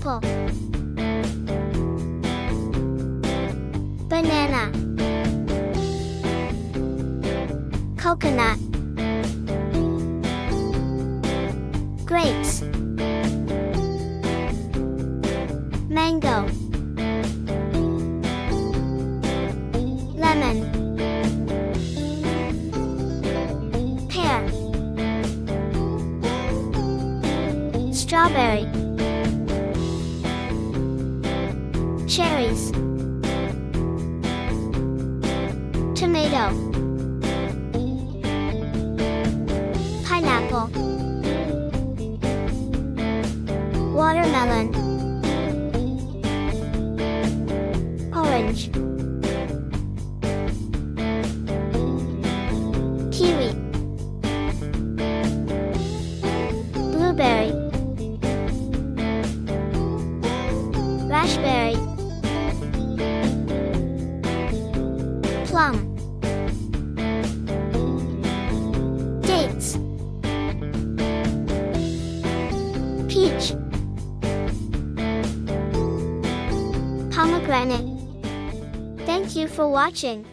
apple, banana, coconut, grapes, mango, lemon, pear, strawberry, cherries, tomato, pineapple, watermelon, orange, kiwi, blueberry, raspberry, plum, dates, peach, pomegranate. Thank you for watching.